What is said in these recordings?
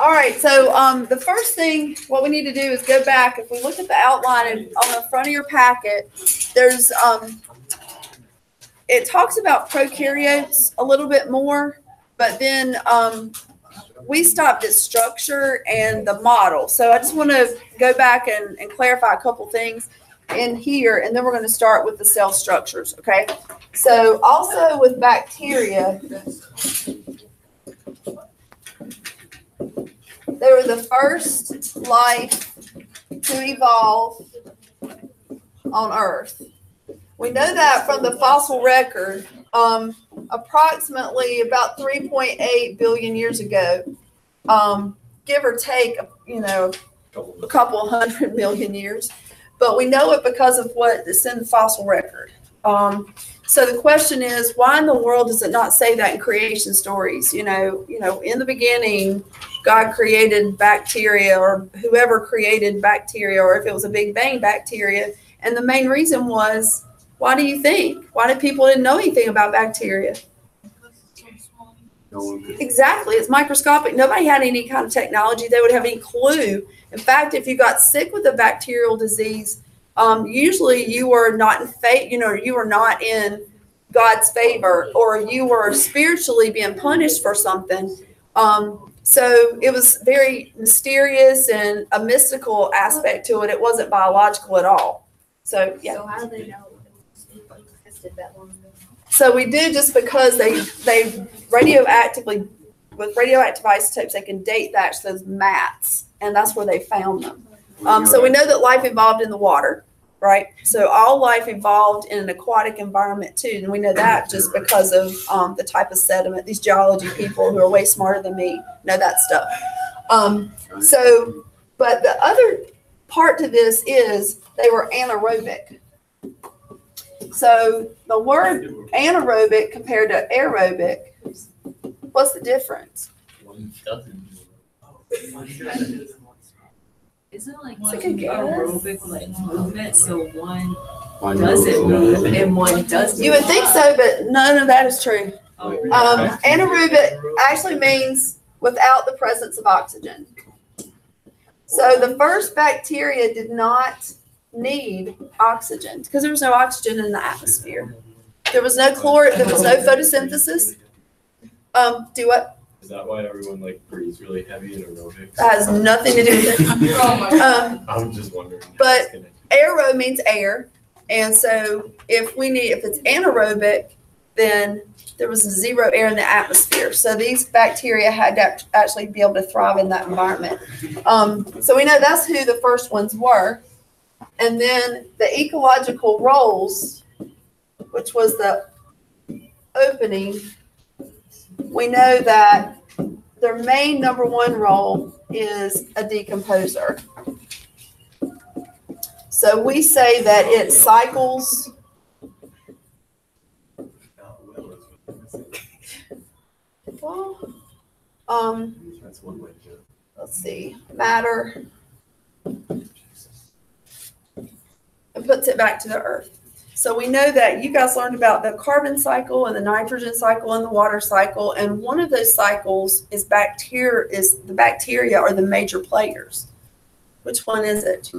All right, so the first thing, what we need to do is go back. If we look at the outline and on the front of your packet, there's it talks about prokaryotes a little bit more, but then we stopped at structure and the model. So I just want to go back and clarify a couple things in here, and then we're going to start with the cell structures, okay? So also with bacteria, they were the first life to evolve on Earth. We know that from the fossil record, approximately about 3.8 billion years ago, give or take, a couple 100 million years. But we know it because of what is in the fossil record. So the question is, why in the world does it not say that in creation stories? In the beginning, God created bacteria, or whoever created bacteria, or if it was a Big Bang bacteria. And the main reason was, why do you think? Why did people didn't know anything about bacteria? Exactly. It's microscopic. Nobody had any kind of technology. They would have any clue. In fact, if you got sick with a bacterial disease, usually you were not you were not in God's favor, or you were spiritually being punished for something. So it was very mysterious and a mystical aspect to it. It wasn't biological at all. So yeah. So how do they know it was tested that long ago? So we do, just because they radioactively, with radioactive isotopes, they can date back to those mats, and that's where they found them. So we know that life evolved in the water, right? So all life evolved in an aquatic environment too, and we know that just because of the type of sediment. These geology people who are way smarter than me know that stuff. But the other part to this is they were anaerobic. So the word anaerobic compared to aerobic, what's the difference? Isn't like It's like a aerobic like movement, so one doesn't move and one does move? You would think so, but none of that is true. Anaerobic actually means without the presence of oxygen. So the first bacteria did not need oxygen because there was no oxygen in the atmosphere. There was no chlorine. There was no photosynthesis. Do what? Is that why everyone breathes really heavy in aerobics? That has nothing to do with it. I'm just wondering. But aero means air, and so if it's anaerobic, then there was zero air in the atmosphere. So these bacteria had to actually be able to thrive in that environment. So we know that's who the first ones were. And then the ecological roles, which was the opening, we know that their main number one role is a decomposer. So we say that it cycles. Well, that's one way to do it. Let's see, matter, and puts it back to the earth. So we know that you guys learned about the carbon cycle and the nitrogen cycle and the water cycle, and one of those cycles is the bacteria are the major players. Which one is it?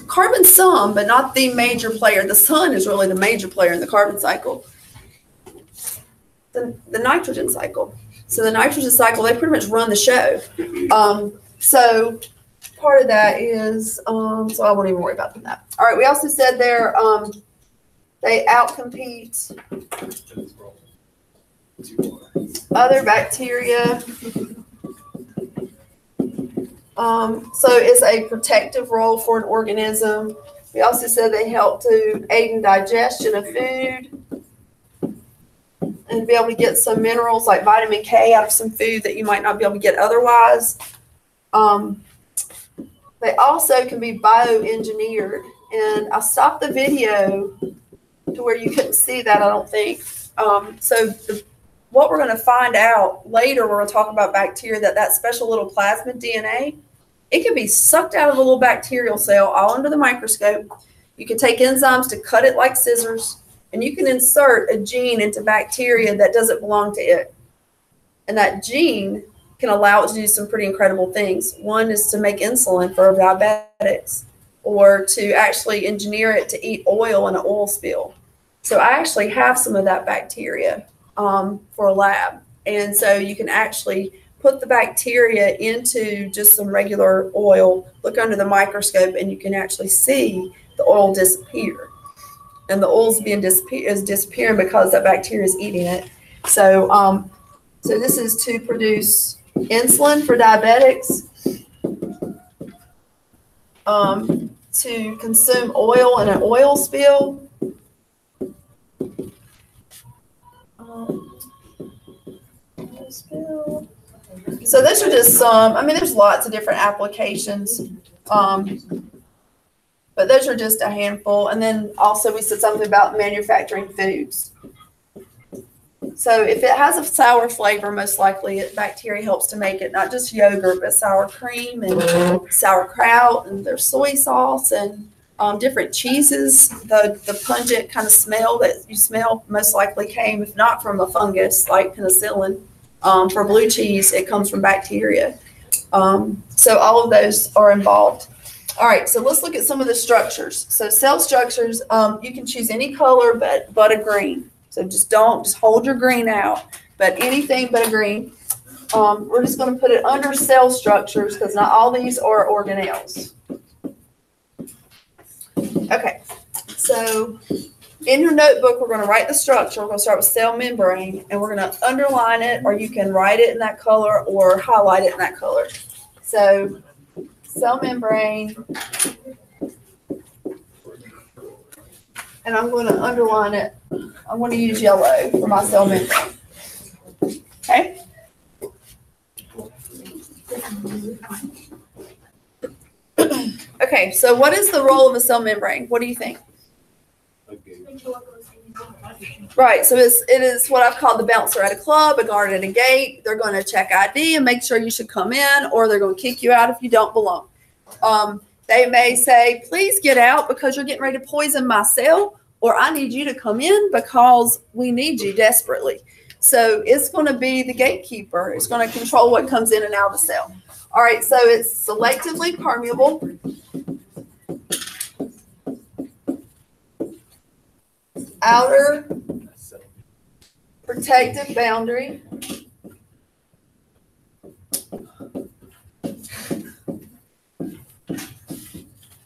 Carbon's some, but not the major player. The sun is really the major player in the carbon cycle. The nitrogen cycle. So the nitrogen cycle, they pretty much run the show. So part of that is, so I won't even worry about that. All right, we also said they outcompete other bacteria. So it's a protective role for an organism. We also said they help to aid in digestion of food and be able to get some minerals like vitamin K out of some food that you might not be able to get otherwise. They also can be bioengineered. And I stopped the video to where you couldn't see that, I don't think. What we're going to find out later, we're going to talk about bacteria, that special little plasmid DNA, it can be sucked out of a little bacterial cell all under the microscope. You can take enzymes to cut it like scissors, and you can insert a gene into bacteria that doesn't belong to it. And that gene can allow it to do some pretty incredible things. One is to make insulin for diabetics, or to actually engineer it to eat oil in an oil spill. So I actually have some of that bacteria for a lab. And so you can actually put the bacteria into just some regular oil, look under the microscope, and you can actually see the oil disappear. And the oil's is disappearing because that bacteria is eating it. So, so this is to produce insulin for diabetics, to consume oil in an oil spill. So those are just some, I mean, there's lots of different applications, but those are just a handful. And then also we said something about manufacturing foods. So if it has a sour flavor, most likely bacteria helps to make it, not just yogurt, but sour cream and sauerkraut, and there's soy sauce and different cheeses. The pungent kind of smell that you smell most likely came, if not from a fungus like penicillin. For blue cheese, it comes from bacteria. So all of those are involved. All right, so let's look at some of the structures. So cell structures, you can choose any color but a green. So just hold your green out, but anything but a green. We're just going to put it under cell structures because not all these are organelles. Okay, so in your notebook, we're going to write the structure. We're going to start with cell membrane, and we're going to underline it, or you can write it in that color or highlight it in that color. So cell membrane, and I'm going to underline it. I'm going to use yellow for my cell membrane. Okay? Okay, so what is the role of a cell membrane? What do you think? Right, so it is what I've called the bouncer at a club, a guard at a gate. They're going to check ID and make sure you should come in, or they're going to kick you out if you don't belong. They may say, please get out because you're getting ready to poison my cell, or I need you to come in because we need you desperately. So it's going to be the gatekeeper. It's going to control what comes in and out of the cell. All right, so it's selectively permeable. Outer protective boundary.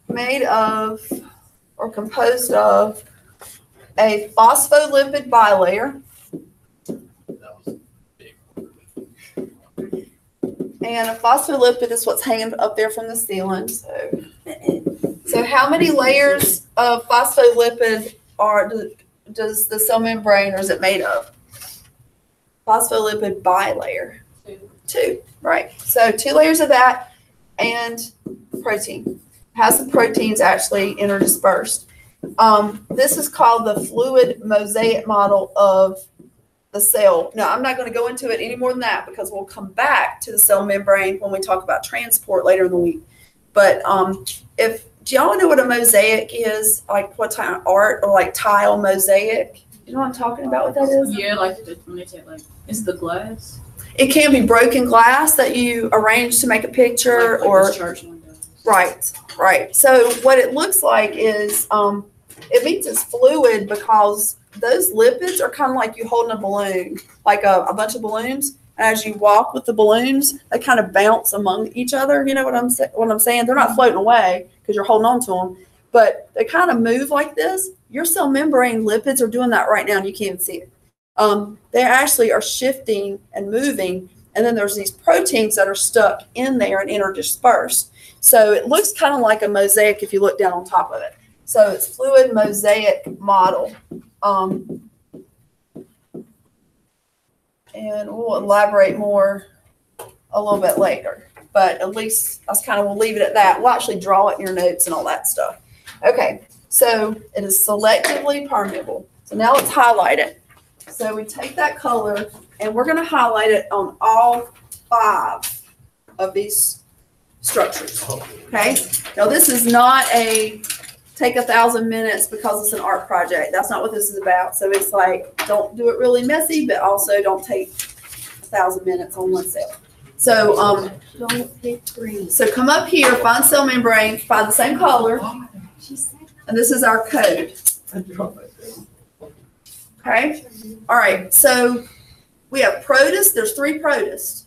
Made of or composed of a phospholipid bilayer and a phospholipid is what's hanging up there from the ceiling. So how many layers of phospholipid does the cell membrane, or is it made of? Phospholipid bilayer. Two, right. So 2 layers of that and protein. Has the proteins actually interdispersed. This is called the fluid mosaic model of the cell. Now, I'm not going to go into it any more than that because we'll come back to the cell membrane when we talk about transport later in the week. But do y'all know what a mosaic is? Like what kind of art, or like tile mosaic? You know what I'm talking about? What that is? Yeah, like when they take it's the glass. It can be broken glass that you arrange to make a picture, like or church windows. Right. So what it looks like is it means it's fluid because those lipids are kind of like you holding a balloon, like a bunch of balloons. And as you walk with the balloons, they kind of bounce among each other. You know what I'm saying? They're not floating away because you're holding on to them, but they kind of move like this. Your cell membrane lipids are doing that right now, and you can't see it. They actually are shifting and moving, and then there's these proteins that are stuck in there and interdispersed. So it looks kind of like a mosaic if you look down on top of it. So it's fluid mosaic model. And we'll elaborate more a little bit later. But at least we'll leave it at that. We'll actually draw it in your notes and all that stuff. Okay, so it is selectively permeable. So now let's highlight it. So we take that color and we're going to highlight it on all 5 of these structures. Okay, now this is not a take 1,000 minutes because it's an art project. That's not what this is about. So it's like, don't do it really messy, but also don't take 1,000 minutes on one cell. So, Don't pick green. so come up here, find cell membrane, find the same color, and this is our code. Okay? All right, so we have protist, there's 3 protists.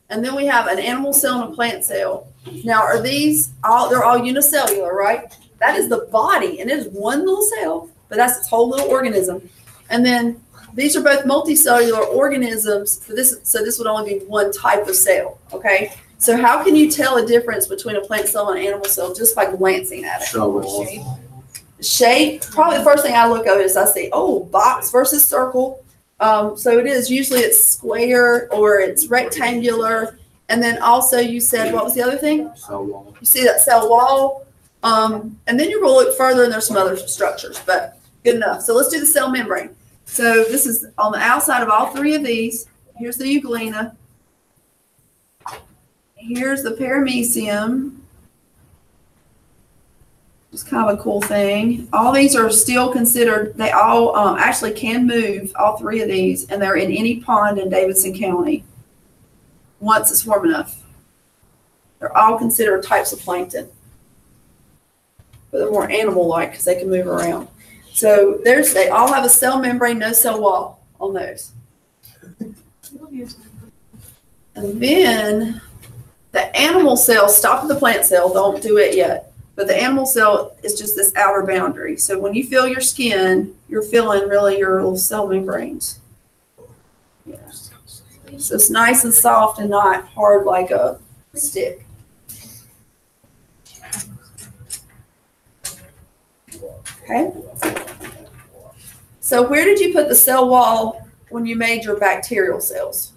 And then we have an animal cell and a plant cell. Now, are these all, they're all unicellular, right? That is the body, and it is one little cell, but that's its whole little organism. And then these are both multicellular organisms, so this would only be one type of cell, okay? So how can you tell a difference between a plant cell and an animal cell just by glancing at it? Shape, probably the first thing I look at is I say, oh, box versus circle. So it is, usually it's square or it's rectangular. And then also you said, what was the other thing? Cell wall. You see that cell wall. And then you're going to look further and there's some other structures, but good enough. So let's do the cell membrane. So this is on the outside of all 3 of these. Here's the euglena. Here's the paramecium. It's kind of a cool thing. All these are still considered, they all actually can move, all 3 of these, and they're in any pond in Davidson County once it's warm enough. They're all considered types of plankton. But they're more animal-like because they can move around. So they all have a cell membrane, no cell wall on those. And then the animal cell, stop at the plant cell, don't do it yet. But the animal cell is just this outer boundary. So when you feel your skin, you're feeling really your little cell membranes. Yeah. So it's nice and soft and not hard like a stick. Okay. So where did you put the cell wall when you made your bacterial cells?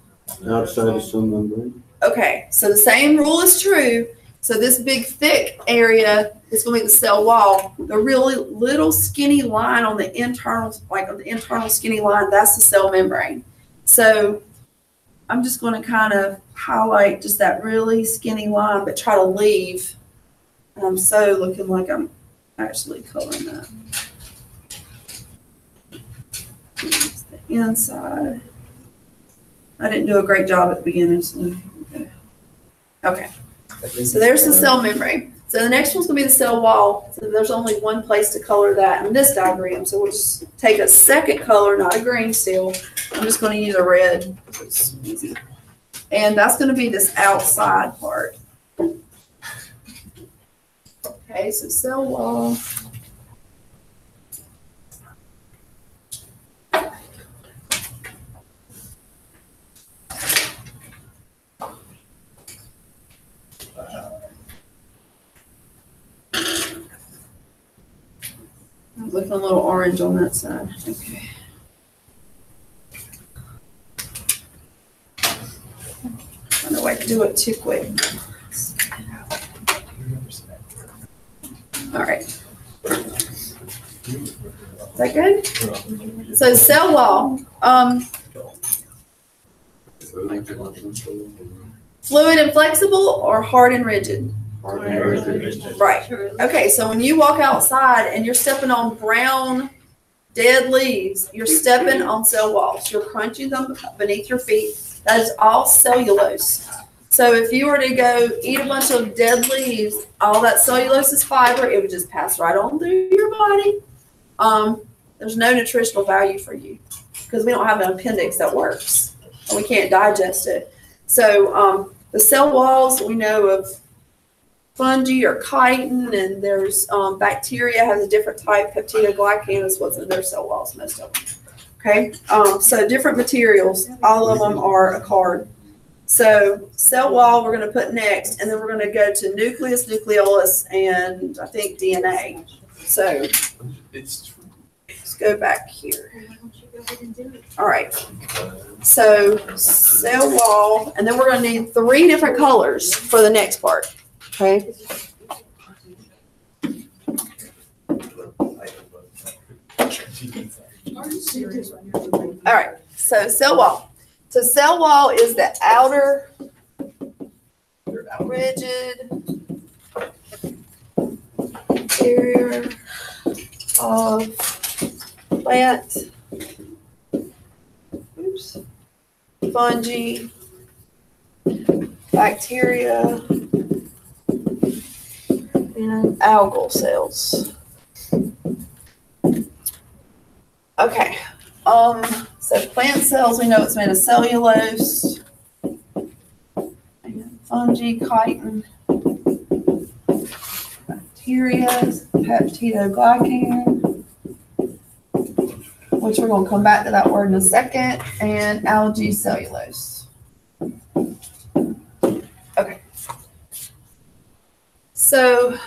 Outside of cell membrane. Okay, so the same rule is true. So this big thick area is going to be the cell wall. The really little skinny line on the internal, like on the internal skinny line, that's the cell membrane. So I'm just going to kind of highlight just that really skinny line, but try to leave. And I'm so looking like I'm actually coloring that. It's the inside. I didn't do a great job at the beginning. So okay. So there's the cell membrane. So the next one's going to be the cell wall. So there's only one place to color that in this diagram. So we'll just take a second color, not a green still. I'm just going to use a red. It's easy. And that's going to be this outside part. Okay, so cell wall. I'm looking a little orange on that side. Okay. I know I can do it too quick. All right. Is that good? So cell wall. Fluid and flexible or hard and rigid? Right. Okay, so when you walk outside and you're stepping on brown, dead leaves, you're stepping on cell walls. You're crunching them beneath your feet. That is all cellulose. So if you were to go eat a bunch of dead leaves, all that cellulose is fiber. It would just pass right on through your body. There's no nutritional value for you because we don't have an appendix that works. And we can't digest it. So the cell walls, we know of fungi or chitin, and there's bacteria has a different type. Peptidoglycan is what's in their cell walls, most of them. Okay, so different materials, all of them are a card. So cell wall we're going to put next, and then we're going to go to nucleus, nucleolus, and I think DNA. So let's go back here. All right. So cell wall, and then we're going to need 3 different colors for the next part. Okay. All right. So cell wall. So cell wall is the outer rigid barrier of plant fungi, bacteria, and algal cells. Okay. So plant cells, we know it's made of cellulose, and fungi, chitin, bacteria, peptidoglycan, which we're going to come back to that word in a second, and algae cellulose. Okay. So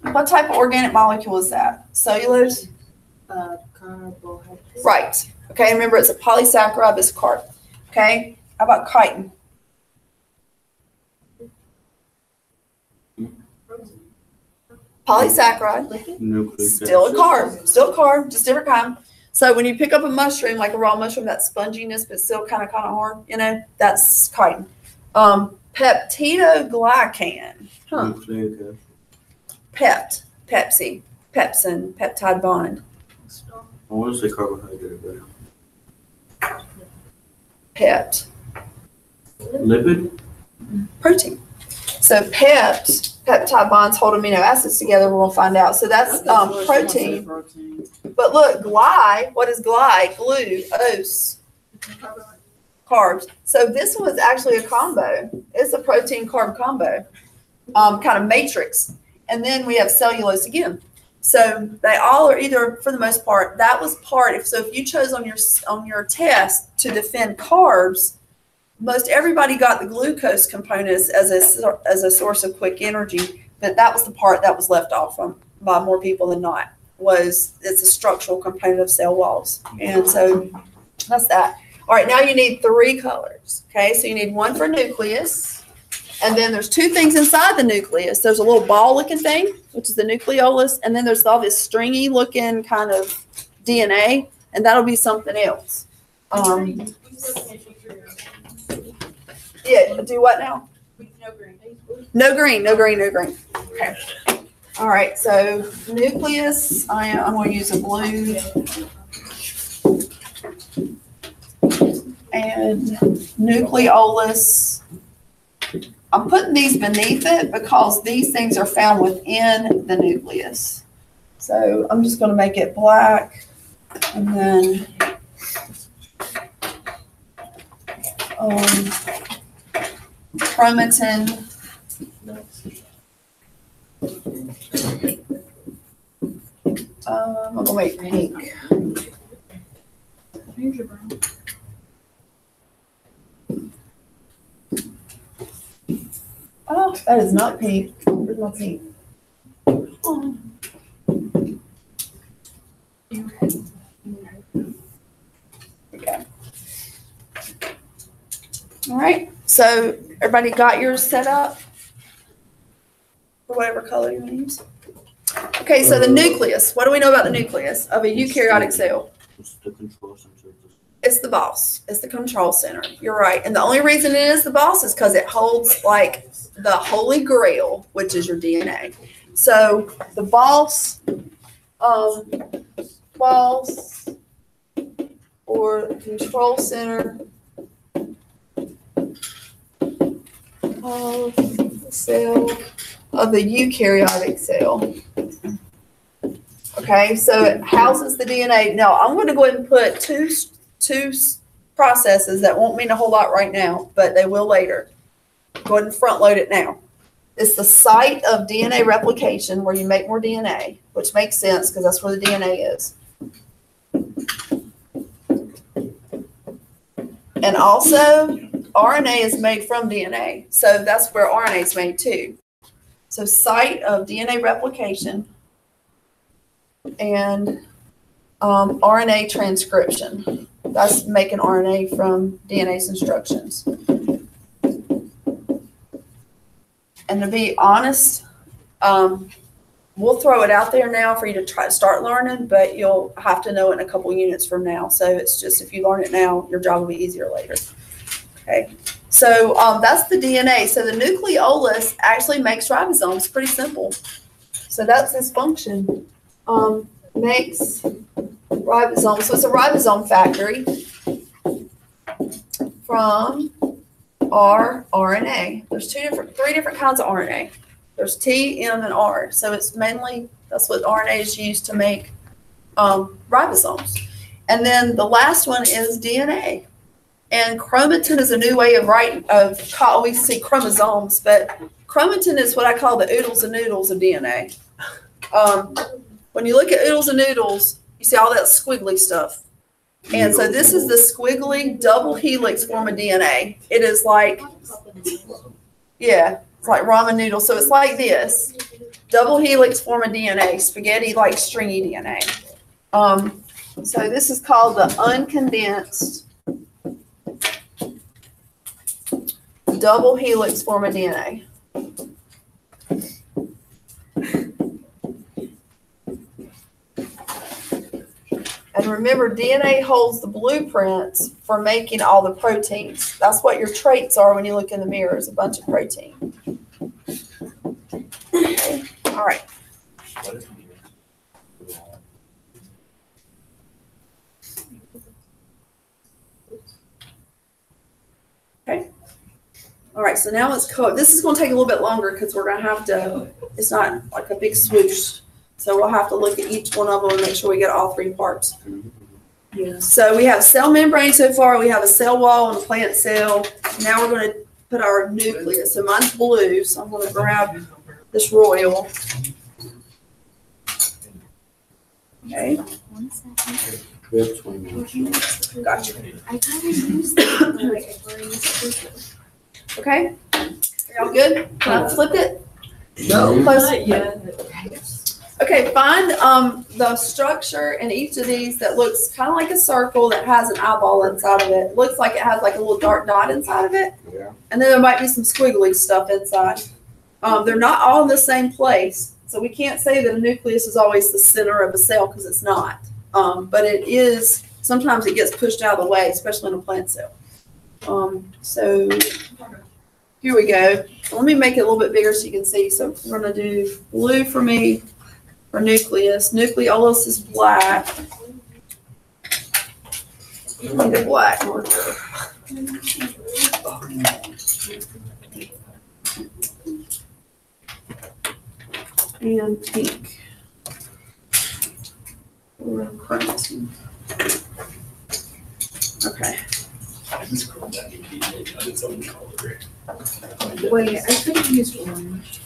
what type of organic molecule is that? Cellulose? Carbohydrates. Right. Okay, remember it's a polysaccharide, it's a carb. Okay, how about chitin? Polysaccharide, Nucleic still a acid. carb, just different kind. So when you pick up a mushroom, like a raw mushroom, that sponginess, but still kind of hard, that's chitin. Peptidoglycan. Nucleic acid. Pepsin, peptide bond. I want to say carbohydrate, but lipid? Protein. So peptide bonds hold amino acids together. We're gonna find out. So that's protein. But look, what is glucose, carbs. So this was actually a combo. It's a protein carb combo, kind of matrix. And then we have cellulose again. So they all are either, for the most part, that was part. If you chose on your test to defend carbs, most everybody got the glucose components as a source of quick energy, but that was the part that was left off by more people than not. It's a structural component of cell walls, and so that's that. All right, now you need 3 colors. Okay, so you need one for nucleus, and then there's 2 things inside the nucleus. There's a little ball-looking thing, which is the nucleolus, and then there's all this stringy-looking kind of DNA, and that'll be something else. Yeah, do what now? No green. Okay. All right, so nucleus, I'm going to use a blue. And nucleolus, I'm putting these beneath it because these things are found within the nucleus. So I'm just going to make it black, and then chromatin. I'm going to make pink. Oh, that is not pink. Where's my pink? Oh. Okay. All right. So everybody got yours set up for whatever color you want to use. Okay. So the nucleus. What do we know about the nucleus of a eukaryotic cell? It's the control center. It's the boss. It's the control center. You're right. And the only reason it is the boss is because it holds like the holy grail, which is your DNA. So the boss or control center of the cell of the eukaryotic cell. Okay, so it houses the DNA. Now I'm going to go ahead and put two processes that won't mean a whole lot right now, but they will later. Go ahead and front load it now. It's the site of DNA replication where you make more DNA, which makes sense because that's where the DNA is. And also, RNA is made from DNA. So that's where RNA is made too. So site of DNA replication and RNA transcription. That's making RNA from DNA's instructions. And to be honest, we'll throw it out there now for you to try to start learning, but you'll have to know it in a couple units from now. So it's just, if you learn it now, your job will be easier later. Okay. So that's the DNA. So the nucleolus actually makes ribosomes. Pretty simple. So that's its function. Makes ribosomes. So it's a ribosome factory. from our RNA. There's three different kinds of RNA. There's T, M, and R. So it's mainly, that's what RNA is used to make ribosomes. And then the last one is DNA. And chromatin is a new way of writing, we see chromosomes, but chromatin is what I call the oodles and noodles of DNA. When you look at oodles and noodles, you see all that squiggly stuff. And so this is the squiggly double helix form of DNA. It is like, yeah, it's like ramen noodles. So it's like this, double helix form of DNA, spaghetti like stringy DNA. So this is called the uncondensed double helix form of DNA. And remember, DNA holds the blueprints for making all the proteins. That's what your traits are when you look in the mirror, is a bunch of protein. Okay. All right. Okay. All right, so now let's go. This is going to take a little bit longer because we're going to have to, it's not like a big swoosh. So we'll have to look at each one of them and make sure we get all three parts. Yeah. So we have cell membrane so far. We have a cell wall and a plant cell. Now we're going to put our nucleus. So mine's blue, so I'm going to grab this royal. Okay. 1 second. We have 20 minutes. Gotcha. I kind of used the like a green. Okay. Are y'all good? Can I flip it? No, Close. not yet. Okay, find the structure in each of these that looks kind of like a circle that has an eyeball inside of it. It looks like it has like a little dark dot inside of it. Yeah. And then there might be some squiggly stuff inside. They're not all in the same place. So we can't say that a nucleus is always the center of a cell because it's not. But it is, sometimes it gets pushed out of the way, especially in a plant cell. So here we go. Let me make it a little bit bigger so you can see. So we're going to do blue for me for nucleus. Nucleolus is black. Need a black marker. And pink. Or chromatin. Okay. I just called that on its own color. Wait, I could have used orange.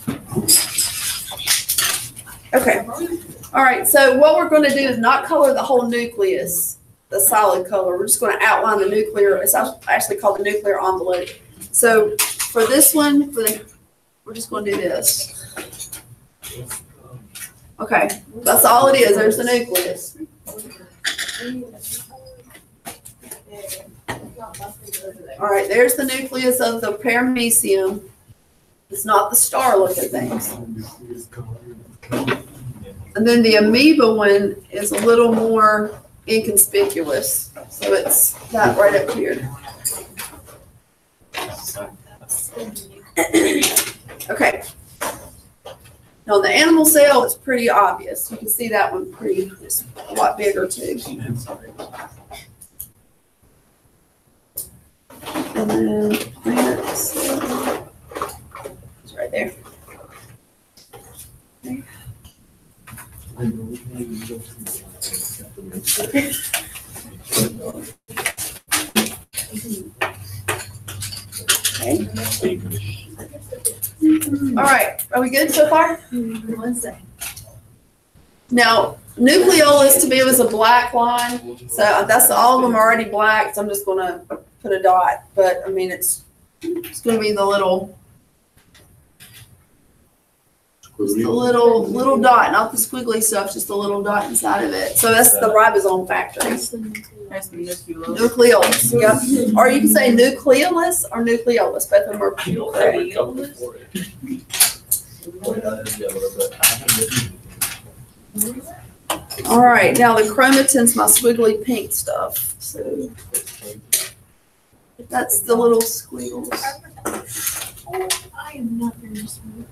Okay. All right. So what we're going to do is not color the whole nucleus, the solid color. We're just going to outline the nuclear. It's actually called the nuclear envelope. So for this one, we're just going to do this. Okay. That's all it is. There's the nucleus. All right. There's the nucleus of the paramecium. It's not the star-looking things. And then the amoeba one is a little more inconspicuous. So it's that right up here. Okay. Now the animal cell is pretty obvious. You can see that one it's a lot bigger too. And then plant cell. It's right there. Okay. All right, are we good so far? 1 second. Now, nucleolus to me was a black line, so that's all of them are already black. So I'm just going to put a dot, but I mean it's going to be the little dot, not the squiggly stuff, just the little dot inside of it. So that's the ribosome factor. Nucleolus. Yep. Or you can say nucleolus or nucleolus. Both of them are correct. All right. Now the chromatin's my squiggly pink stuff. So that's the little squiggles. I am not very smart.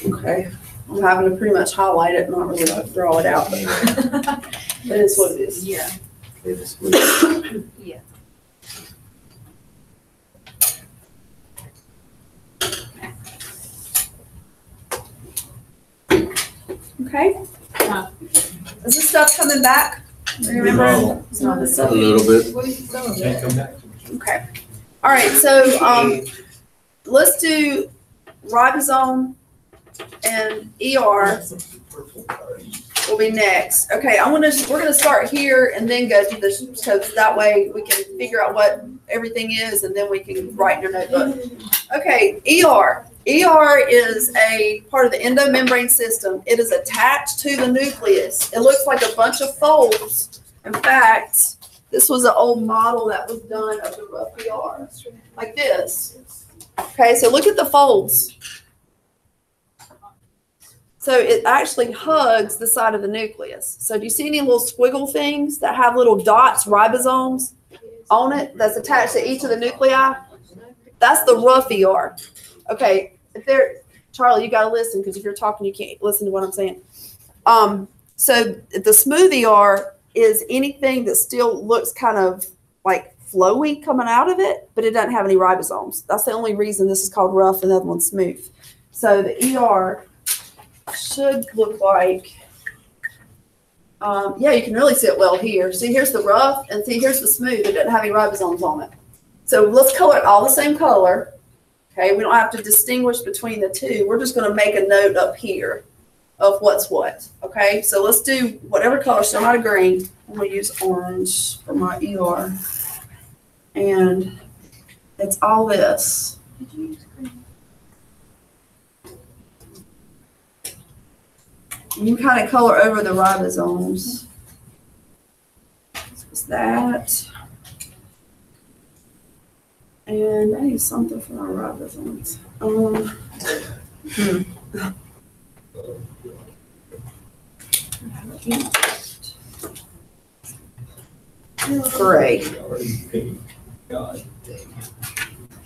Okay. I'm having to pretty much highlight it, not really draw it out, but it is what it is. Yeah. Yeah. Okay? Is this stuff coming back? Do you remember? No. Some of this A stuff? little bit. Can't come back. Okay. All right, so let's do ribosome and ER will be next. Okay, we're gonna start here and then go through this, so that way we can figure out what everything is and then we can write in your notebook. Okay, ER. ER is a part of the endomembrane system. It is attached to the nucleus. It looks like a bunch of folds. In fact, this was an old model that was done of the rough ER, like this. Okay, so look at the folds. So it actually hugs the side of the nucleus. So do you see any little squiggle things that have little dots, ribosomes on it that's attached to each of the nuclei? That's the rough ER. Okay, Charlie, you got to listen, because if you're talking, you can't listen to what I'm saying. So the smooth ER is anything that still looks kind of like flowy coming out of it, but it doesn't have any ribosomes. That's the only reason this is called rough and the other one's smooth. So the ER should look like, yeah, you can really see it well here. See, here's the rough, and see, here's the smooth. It doesn't have any ribosomes on it. So let's color it all the same color. Okay, we don't have to distinguish between the two. We're just going to make a note up here of what's what. Okay, so let's do whatever color, so not a green. I'm going to use orange for my ER. And it's all this. You kind of color over the ribosomes. What's that? And I need something for my ribosomes. Gray. God dang.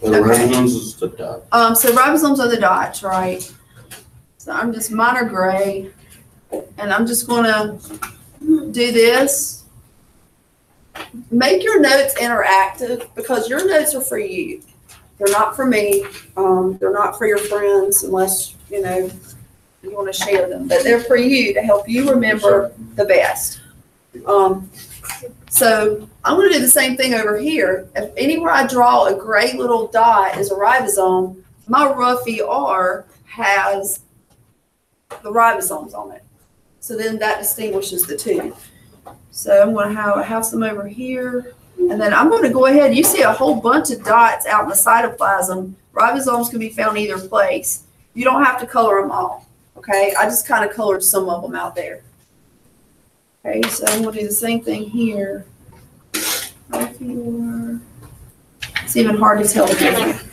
Well, the ribosomes is the dot. So ribosomes are the dots, right? So I'm just, mine are gray, and I'm just gonna do this. Make your notes interactive, because your notes are for you. They're not for me. They're not for your friends, unless, you know, you want to share them. But they're for you to help you remember the best. So I'm going to do the same thing over here. If anywhere I draw a gray little dot is a ribosome, my rough ER has the ribosomes on it. So then that distinguishes the two. So I'm going to have some over here. And then I'm going to go ahead. You see a whole bunch of dots out in the cytoplasm. Ribosomes can be found either place. You don't have to color them all. Okay, I just kind of colored some of them out there. Okay, so I'm going to do the same thing here. It's even hard to tell the difference.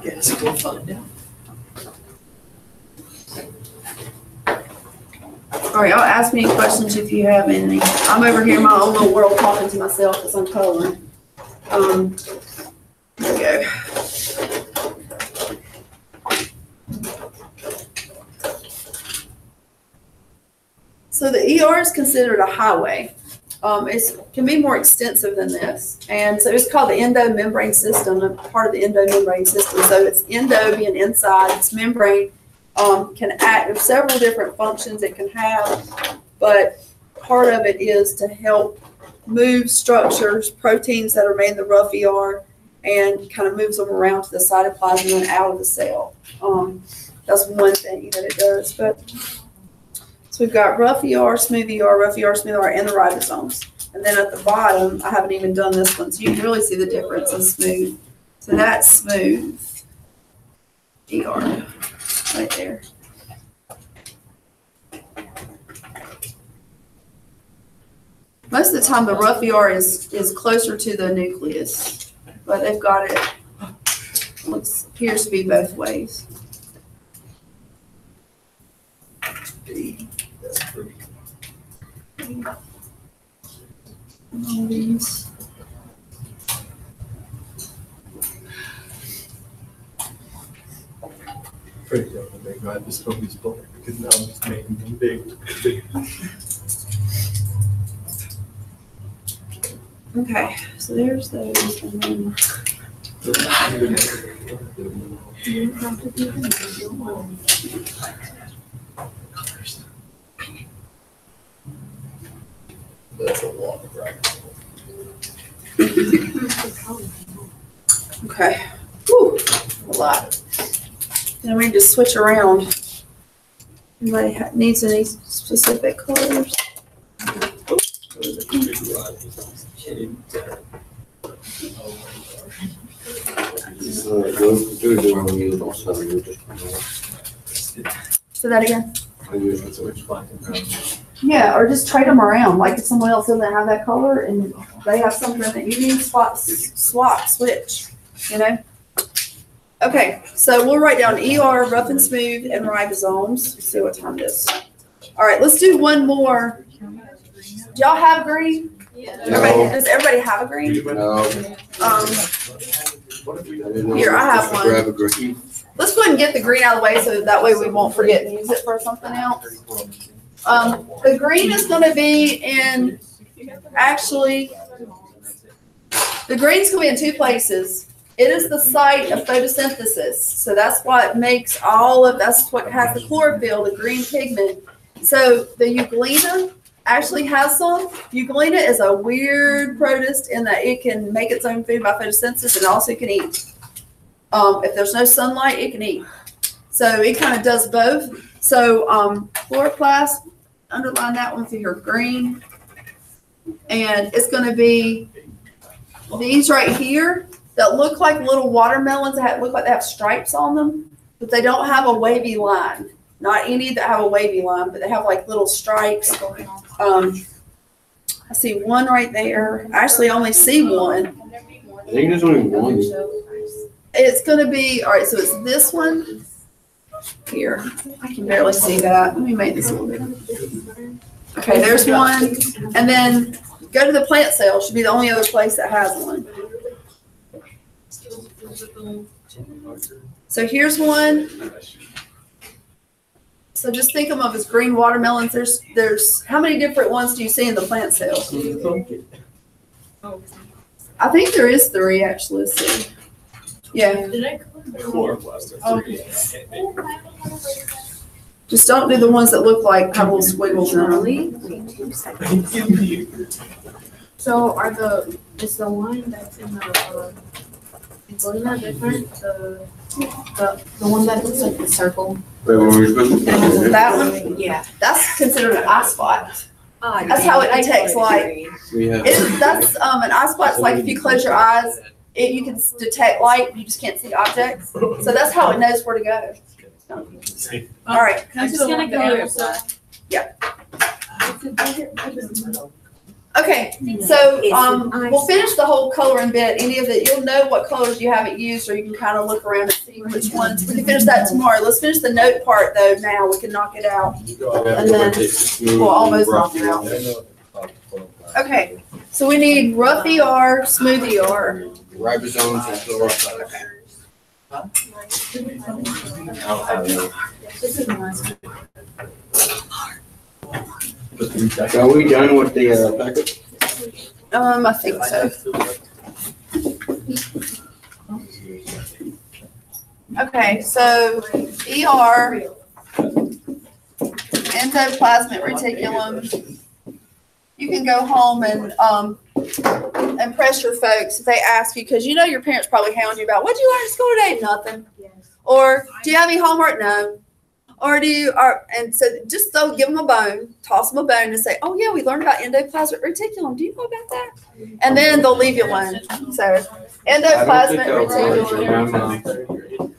Yes, we'll find out. All right, y'all ask me any questions if you have any. I'm over here in my own little world talking to myself as I'm coloring. There we go. So the ER is considered a highway. It can be more extensive than this. And so it's called the endomembrane system, a part of the endomembrane system. So it's endo being inside, its membrane can act with several different functions it can have, but part of it is to help move structures, proteins that are made in the rough ER, and kind of moves them around to the cytoplasm and out of the cell. That's one thing that it does. But so we've got rough ER, smooth ER, rough ER, smooth ER, and the ribosomes. And then at the bottom, I haven't even done this one, so you can really see the difference in smooth. So that's smooth ER right there. Most of the time, the rough ER is closer to the nucleus, but they've got it, appears to be both ways. That's pretty. All these. Pretty good when they grab this from these book because now I'm just making them big. Okay, so there's those, and then That's a lot of practice. okay, whew, a lot. Then we just switch around. Anybody needs any specific colors? Do the one we use also, you just. Say that again. I use it, so it's Black and brown. Yeah, or just trade them around. Like if someone else doesn't have that color and they have something that you need, switch, you know? Okay, so we'll write down ER, rough and smooth, and ribosomes. See what time it is. All right, let's do one more. Do y'all have green? No. Does everybody have a green? No. Here, I have one. Grab a green. Let's go ahead and get the green out of the way so that way we won't forget and use it for something else. The green is going to be in, actually, the green's going to be in two places. It is the site of photosynthesis. So that's what makes that's what has the chlorophyll, the green pigment. So the euglena actually has some. Euglena is a weird protist in that it can make its own food by photosynthesis and also can eat. If there's no sunlight, it can eat. So it kind of does both. So chloroplast, underline that one for your green. And it's going to be these right here that look like little watermelons that look like they have stripes on them, but they don't have a wavy line. Not any that have a wavy line, but they have like little stripes. I see one right there. I actually only see one. I think there's only one. It's going to be, all right, so it's this one here. I can barely see that. Let me make this a little bit. Okay, there's one. And then go to the plant cell. Should be the only other place that has one. So here's one. So just think of them as green watermelons. There's how many different ones do you see in the plant cell? I think there is 3 actually. Let's see. Yeah. Just don't do the ones that look like have little squiggles in them. So is the line that's in the Gorilla different? The one that looks like the circle? Wait, what were we supposed to do? That one, Yeah. that's considered an eye spot. That's how it detects light. We have. That's an eye spot's like if you close your eyes, you can detect light, you just can't see objects. So that's how it knows where to go. All right. I'm just gonna go. Yeah. Okay, so we'll finish the whole coloring bit. Any of it, you'll know what colors you haven't used, or you can kind of look around and see which ones. We can finish that tomorrow. Let's finish the note part though now. We can knock it out. And then we'll almost knock it out. Okay, so we need rough ER, smooth ER. Ribosomes and chloroplasts. So are we done with the packet? I think so. Okay, so ER, endoplasmic reticulum. You can go home and press your folks if they ask you, because you know your parents probably hound you about, what'd you learn at school today? Nothing. Yes. Or do you have any homework? No. Or and so just give them a bone, toss them a bone and say, oh yeah, we learned about endoplasmic reticulum. Do you know about that? And then they'll leave you alone. So endoplasmic reticulum.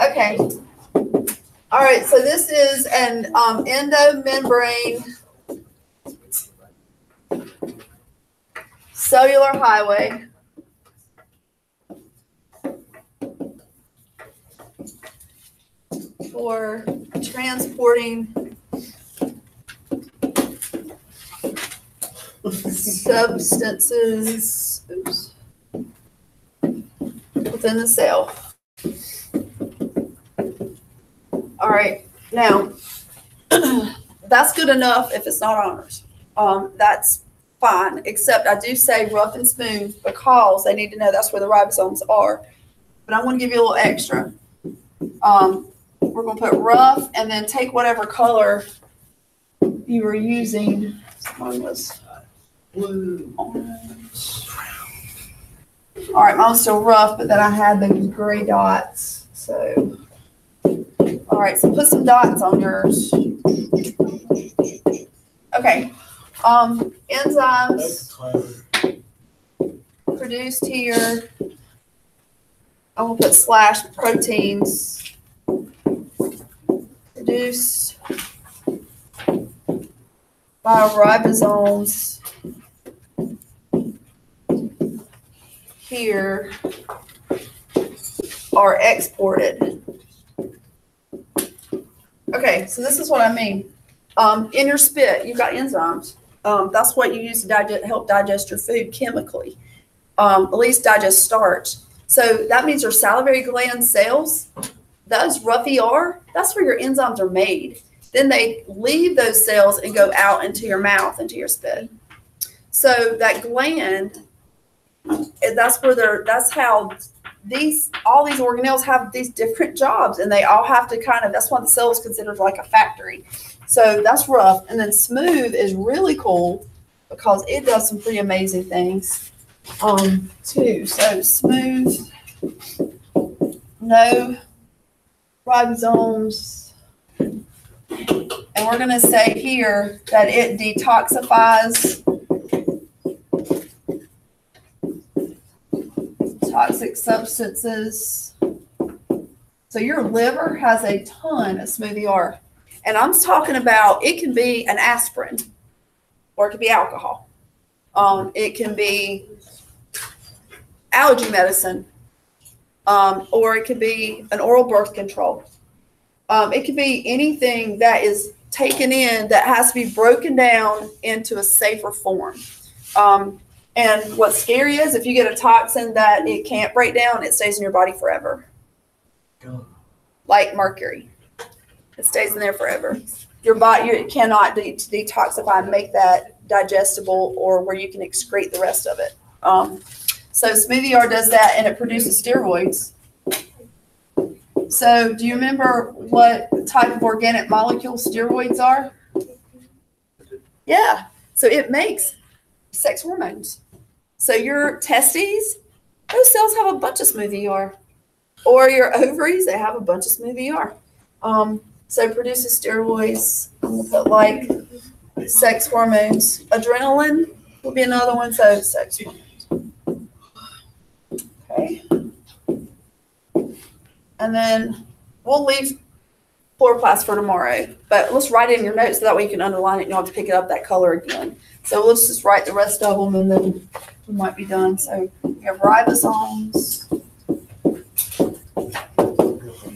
Okay. All right, so this is an endomembrane cellular highway. For transporting substances within the cell. All right, now that's good enough if it's not honors. That's fine, except I do say rough and smooth because they need to know that's where the ribosomes are. But I want to give you a little extra. We're going to put rough and then take whatever color you were using. Mine was blue, orange. All right, mine was still rough, but then I had the gray dots. So, all right, so put some dots on yours. Okay. Enzymes produced here. I will put slash proteins produced by ribosomes here are exported. Okay, so this is what I mean. In your spit, you've got enzymes. That's what you use to help digest your food chemically, at least digest starch. So that means your salivary gland cells, those rough ER, that's where your enzymes are made. Then they leave those cells and go out into your mouth, into your spit. So that gland, that's how all these organelles have these different jobs, and they all have to that's why the cell is considered like a factory. So that's rough. And then smooth is really cool because it does some pretty amazing things too. So smooth, no ribosomes. And we're going to say here that it detoxifies toxic substances. So your liver has a ton of smooth ER. And I'm talking about, it can be an aspirin, or it could be alcohol. It can be allergy medicine, or it could be an oral birth control. It could be anything that is taken in that has to be broken down into a safer form. And what's scary is if you get a toxin that it can't break down, it stays in your body forever. Like mercury. It stays in there forever. Your body cannot detoxify and make that digestible or where you can excrete the rest of it. So Smoothie R does that, and it produces steroids. So do you remember what type of organic molecule steroids are? Yeah. So it makes sex hormones. So your testes, those cells have a bunch of Smoothie R. Or your ovaries, they have a bunch of Smoothie R. So it produces steroids. I'm going to put like sex hormones. Adrenaline will be another one. So sex hormones. Okay. And then we'll leave chloroplast for tomorrow. But let's write it in your notes so that way you can underline it and you don't have to pick it up that color again. So let's just write the rest of them and then we might be done. So we have ribosomes.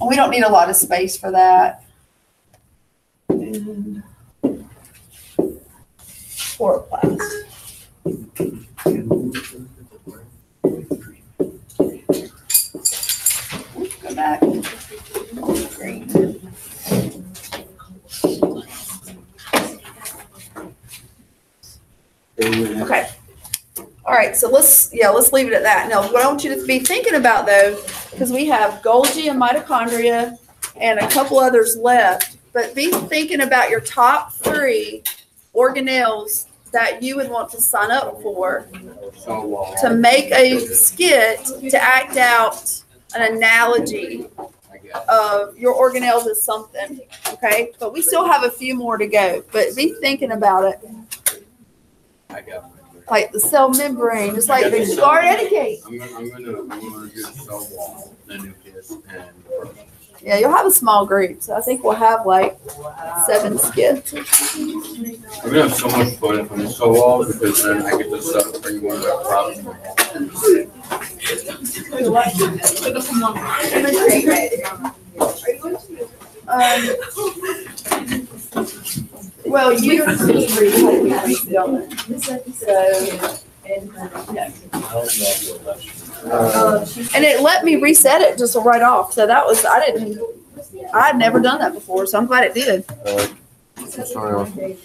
We don't need a lot of space for that. And chloroplast. Go back. Great. Okay. All right, so let's leave it at that. Now, what I want you to be thinking about, though, because we have Golgi and mitochondria and a couple others left, but be thinking about your top 3 organelles that you would want to sign up for to make a skit to act out an analogy of your organelles as something, okay? But we still have a few more to go, but be thinking about it. Like the cell membrane, just like the guard etiquette. I'm gonna do the cell wall, the nucleus, and Yeah, you'll have a small group, so I think we'll have like 7 skits. I'm gonna have so much fun from the cell wall because then I get to start bring one of the problems. Well, you just read how we don't. And it let me reset it just right off. So that was, I had never done that before. So I'm glad it did. Sorry.